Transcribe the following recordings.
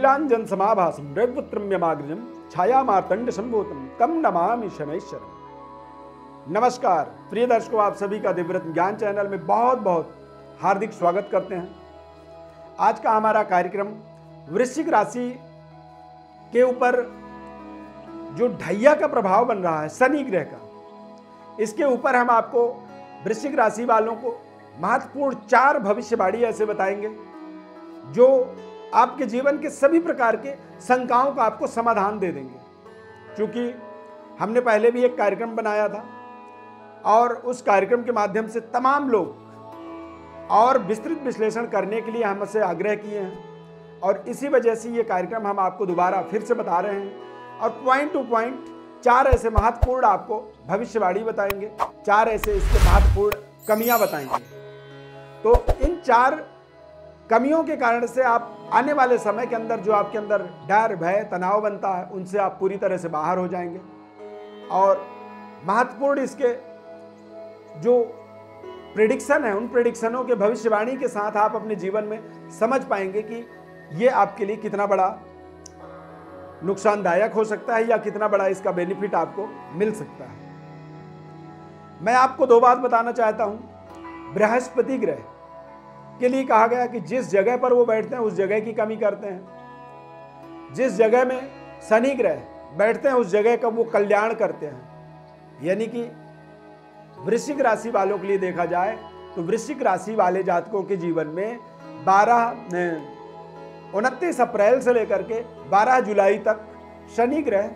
नीलांजन समाभासम रविपुत्रम यमाग्रजम छाया मार्तंड संभूतम तम नमामि शनैश्चरम। नमस्कार प्रिय दर्शकों, आप सभी का दिव्यरत्न ज्ञान चैनल में बहुत बहुत हार्दिक स्वागत करते हैं। आज का हमारा कार्यक्रम वृश्चिक राशि के ऊपर जो ढैया का प्रभाव बन रहा है शनि ग्रह का, इसके ऊपर हम आपको वृश्चिक राशि वालों को महत्वपूर्ण 4 भविष्यवाणी ऐसे बताएंगे जो आपके जीवन के सभी प्रकार के शंकाओं का आपको समाधान दे देंगे। क्योंकि हमने पहले भी एक कार्यक्रम बनाया था और उस कार्यक्रम के माध्यम से तमाम लोग और विस्तृत विश्लेषण करने के लिए हमसे आग्रह किए हैं और इसी वजह से ये कार्यक्रम हम आपको दोबारा फिर से बता रहे हैं और पॉइंट टू पॉइंट 4 ऐसे महत्वपूर्ण आपको भविष्यवाणी बताएंगे, 4 ऐसे इसके महत्वपूर्ण कमियां बताएंगे। तो इन 4 कमियों के कारण से आप आने वाले समय के अंदर जो आपके अंदर डर भय तनाव बनता है उनसे आप पूरी तरह से बाहर हो जाएंगे और महत्वपूर्ण इसके जो प्रेडिक्शन है उन प्रेडिक्शनों के भविष्यवाणी के साथ आप अपने जीवन में समझ पाएंगे कि ये आपके लिए कितना बड़ा नुकसानदायक हो सकता है या कितना बड़ा इसका बेनिफिट आपको मिल सकता है। मैं आपको 2 बात बताना चाहता हूं। बृहस्पति ग्रह के लिए कहा गया कि जिस जगह पर वो बैठते हैं उस जगह की कमी करते हैं, जिस जगह में शनि ग्रह बैठते हैं उस जगह का वो कल्याण करते हैं। यानी कि वृश्चिक राशि वालों के लिए देखा जाए तो वृश्चिक राशि वाले जातकों के जीवन में 29 अप्रैल से लेकर के 12 जुलाई तक शनि ग्रह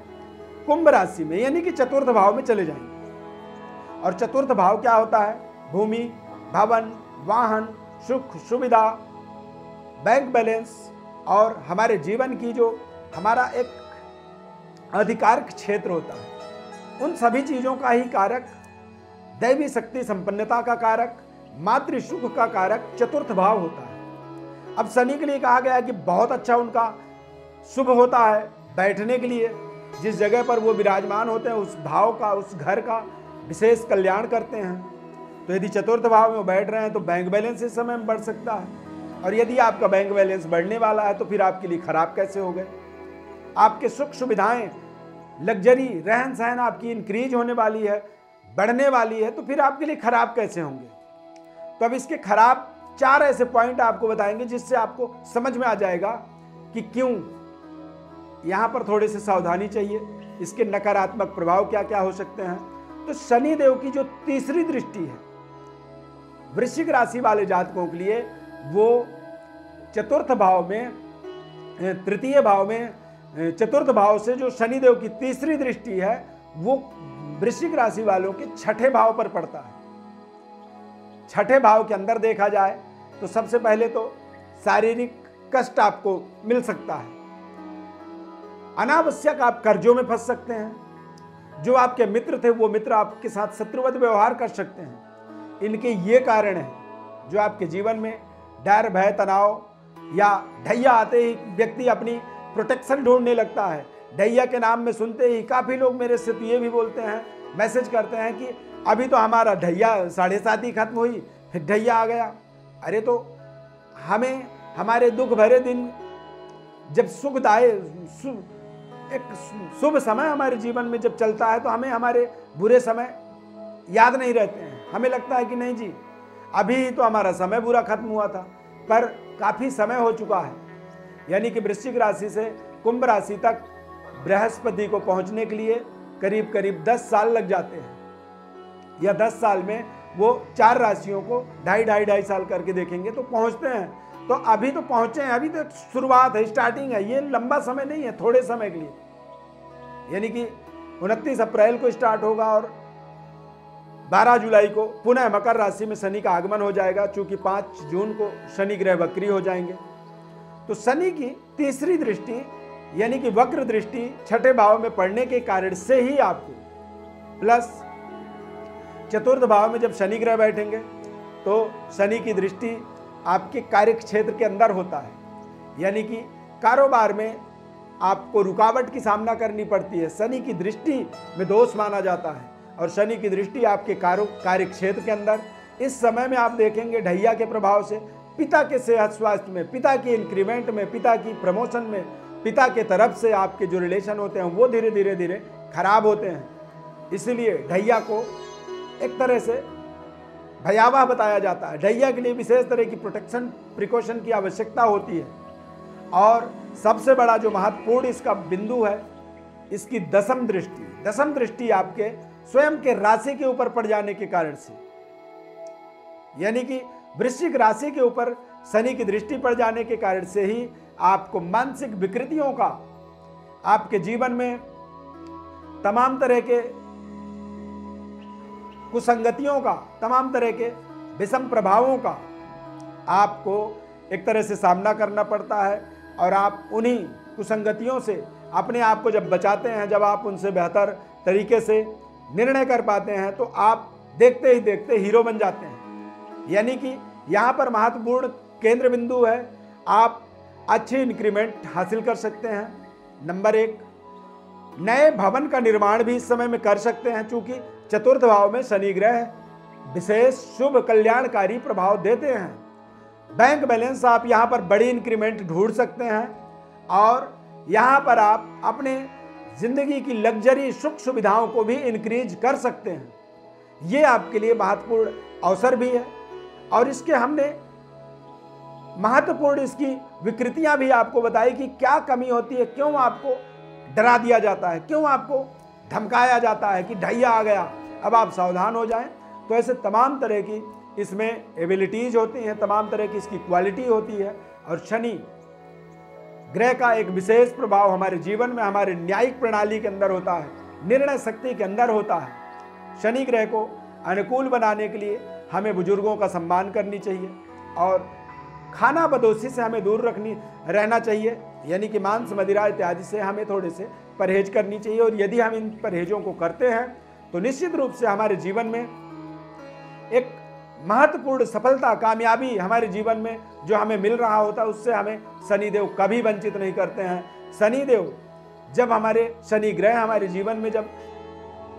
कुंभ राशि में यानी कि चतुर्थ भाव में चले जाएंगे। और चतुर्थ भाव क्या होता है? भूमि, भवन, वाहन, सुख सुविधा, बैंक बैलेंस और हमारे जीवन की जो हमारा एक अधिकार क्षेत्र होता है उन सभी चीजों का ही कारक, दैवी शक्ति संपन्नता का कारक, मातृ सुख का कारक चतुर्थ भाव होता है। अब शनि के लिए कहा गया है कि बहुत अच्छा उनका शुभ होता है बैठने के लिए, जिस जगह पर वो विराजमान होते हैं उस भाव का, उस घर का विशेष कल्याण करते हैं। तो यदि चतुर्थ भाव में वो बैठ रहे हैं तो बैंक बैलेंस इस समय में बढ़ सकता है और यदि आपका बैंक बैलेंस बढ़ने वाला है तो फिर आपके लिए खराब कैसे हो गए? आपके सुख सुविधाएं, लग्जरी, रहन सहन आपकी इंक्रीज होने वाली है, बढ़ने वाली है, तो फिर आपके लिए खराब कैसे होंगे? तो अब इसके खराब 4 ऐसे पॉइंट आपको बताएंगे जिससे आपको समझ में आ जाएगा कि क्यों यहां पर थोड़े से सावधानी चाहिए, इसके नकारात्मक प्रभाव क्या क्या हो सकते हैं। तो शनि देव की जो तीसरी दृष्टि है वृश्चिक राशि वाले जातकों के लिए, वो चतुर्थ भाव में, तृतीय भाव में, चतुर्थ भाव से जो शनि देव की तीसरी दृष्टि है वो वृश्चिक राशि वालों के 6ठे भाव पर पड़ता है। 6ठे भाव के अंदर देखा जाए तो सबसे पहले तो शारीरिक कष्ट आपको मिल सकता है, अनावश्यक आप कर्जों में फंस सकते हैं, जो आपके मित्र थे वो मित्र आपके साथ शत्रुवत व्यवहार कर सकते हैं। इनके ये कारण हैं जो आपके जीवन में डर भय तनाव या ढैया आते ही व्यक्ति अपनी प्रोटेक्शन ढूंढने लगता है। ढैया के नाम में सुनते ही काफ़ी लोग मेरे से तो ये भी बोलते हैं, मैसेज करते हैं कि अभी तो हमारा ढैया 7:30 ही खत्म हुई, फिर ढैया आ गया। अरे तो हमें हमारे दुख भरे दिन जब सुखदाय एक शुभ समय हमारे जीवन में जब चलता है तो हमें हमारे बुरे समय याद नहीं रहते हैं। हमें लगता है कि नहीं जी अभी तो हमारा समय बुरा खत्म हुआ था, पर काफ़ी समय हो चुका है। यानी कि वृश्चिक राशि से कुंभ राशि तक बृहस्पति को पहुंचने के लिए करीब करीब 10 साल लग जाते हैं या 10 साल में वो 4 राशियों को ढाई साल करके देखेंगे तो पहुंचते हैं। तो अभी तो पहुंचे हैं, अभी तो शुरुआत है, स्टार्टिंग है, ये लंबा समय नहीं है, थोड़े समय के लिए। यानी कि 29 अप्रैल को स्टार्ट होगा और 12 जुलाई को पुनः मकर राशि में शनि का आगमन हो जाएगा, चूंकि 5 जून को शनि ग्रह वक्री हो जाएंगे। तो शनि की तीसरी दृष्टि यानी कि वक्र दृष्टि 6ठे भाव में पड़ने के कारण से ही आपको, प्लस चतुर्थ भाव में जब शनि ग्रह बैठेंगे तो शनि की दृष्टि आपके कार्य क्षेत्र के अंदर होता है, यानी कि कारोबार में आपको रुकावट की सामना करनी पड़ती है। शनि की दृष्टि में दोष माना जाता है और शनि की दृष्टि आपके कार्य क्षेत्र के अंदर, इस समय में आप देखेंगे ढैया के प्रभाव से पिता के सेहत स्वास्थ्य में, पिता की इंक्रीमेंट में, पिता की प्रमोशन में, पिता के तरफ से आपके जो रिलेशन होते हैं वो धीरे धीरे धीरे खराब होते हैं। इसलिए ढैया को एक तरह से भयावह बताया जाता है। ढैया के लिए विशेष तरह की प्रोटेक्शन प्रिकॉशन की आवश्यकता होती है। और सबसे बड़ा जो महत्वपूर्ण इसका बिंदु है, इसकी दशम दृष्टि। दशम दृष्टि आपके स्वयं के राशि के ऊपर पड़ जाने के कारण से, यानी कि वृश्चिक राशि के ऊपर शनि की दृष्टि पड़ जाने के कारण से ही आपको मानसिक विकृतियों का, आपके जीवन में तमाम तरह के कुसंगतियों का, तमाम तरह के विषम प्रभावों का आपको एक तरह से सामना करना पड़ता है। और आप उन्हीं कुसंगतियों से अपने आप को जब बचाते हैं, जब आप उनसे बेहतर तरीके से निर्णय कर पाते हैं, तो आप देखते ही देखते हीरो बन जाते हैं। यानी कि यहाँ पर महत्वपूर्ण केंद्र बिंदु है, आप अच्छी इंक्रीमेंट हासिल कर सकते हैं। नंबर 1, नए भवन का निर्माण भी इस समय में कर सकते हैं, चूंकि चतुर्थ भाव में शनि ग्रह विशेष शुभ कल्याणकारी प्रभाव देते हैं। बैंक बैलेंस आप यहाँ पर बड़ी इंक्रीमेंट ढूंढ सकते हैं और यहाँ पर आप अपने जिंदगी की लग्जरी सुख सुविधाओं को भी इंक्रीज कर सकते हैं। ये आपके लिए महत्वपूर्ण अवसर भी है। और इसके हमने महत्वपूर्ण इसकी विकृतियां भी आपको बताई कि क्या कमी होती है, क्यों आपको डरा दिया जाता है, क्यों आपको धमकाया जाता है कि ढैया आ गया, अब आप सावधान हो जाएं। तो ऐसे तमाम तरह की इसमें एबिलिटीज होती हैं, तमाम तरह की इसकी क्वालिटी होती है। और शनि ग्रह का एक विशेष प्रभाव हमारे जीवन में, हमारे न्यायिक प्रणाली के अंदर होता है, निर्णय शक्ति के अंदर होता है। शनि ग्रह को अनुकूल बनाने के लिए हमें बुजुर्गों का सम्मान करनी चाहिए और खाना बदोशी से हमें दूर रहना चाहिए, यानी कि मांस मदिरा इत्यादि से हमें थोड़े से परहेज करनी चाहिए। और यदि हम इन परहेजों को करते हैं तो निश्चित रूप से हमारे जीवन में एक महत्वपूर्ण सफलता, कामयाबी हमारे जीवन में जो हमें मिल रहा होता है, उससे हमें शनिदेव कभी वंचित नहीं करते हैं। शनिदेव जब हमारे, शनि ग्रह हमारे जीवन में जब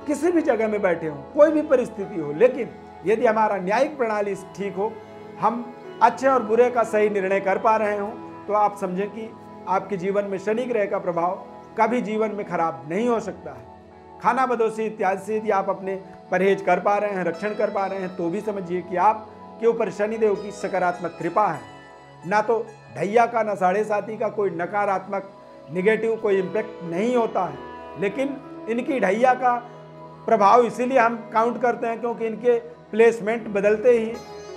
किसी भी जगह में बैठे हों, कोई भी परिस्थिति हो, लेकिन यदि हमारा न्यायिक प्रणाली ठीक हो, हम अच्छे और बुरे का सही निर्णय कर पा रहे हों, तो आप समझें कि आपके जीवन में शनि ग्रह का प्रभाव कभी जीवन में खराब नहीं हो सकता है। खाना बदोशी इत्यादि से यदि आप अपने परहेज कर पा रहे हैं, रक्षण कर पा रहे हैं, तो भी समझिए कि आपके ऊपर शनिदेव की सकारात्मक कृपा है। ना तो ढैया का, ना साढ़े साथी का कोई नकारात्मक निगेटिव कोई इम्पैक्ट नहीं होता है, लेकिन इनकी ढैया का प्रभाव इसीलिए हम काउंट करते हैं क्योंकि इनके प्लेसमेंट बदलते ही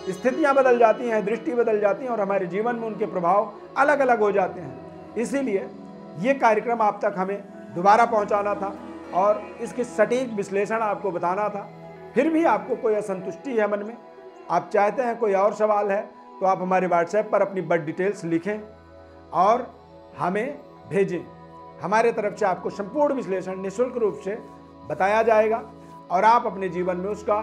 स्थितियां बदल जाती हैं, दृष्टि बदल जाती हैं और हमारे जीवन में उनके प्रभाव अलग अलग हो जाते हैं। इसीलिए ये कार्यक्रम आप तक हमें दोबारा पहुंचाना था और इसकी सटीक विश्लेषण आपको बताना था। फिर भी आपको कोई असंतुष्टि है मन में, आप चाहते हैं कोई और सवाल है, तो आप हमारे व्हाट्सएप पर अपनी बर्थ डिटेल्स लिखें और हमें भेजें। हमारे तरफ से आपको संपूर्ण विश्लेषण निःशुल्क रूप से बताया जाएगा और आप अपने जीवन में उसका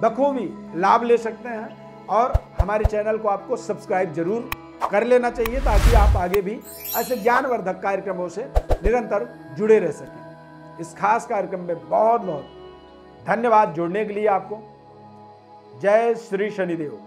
बखूबी लाभ ले सकते हैं। और हमारे चैनल को आपको सब्सक्राइब जरूर कर लेना चाहिए ताकि आप आगे भी ऐसे ज्ञानवर्धक कार्यक्रमों से निरंतर जुड़े रह सकें। इस खास कार्यक्रम में बहुत बहुत धन्यवाद जुड़ने के लिए आपको। जय श्री शनिदेव।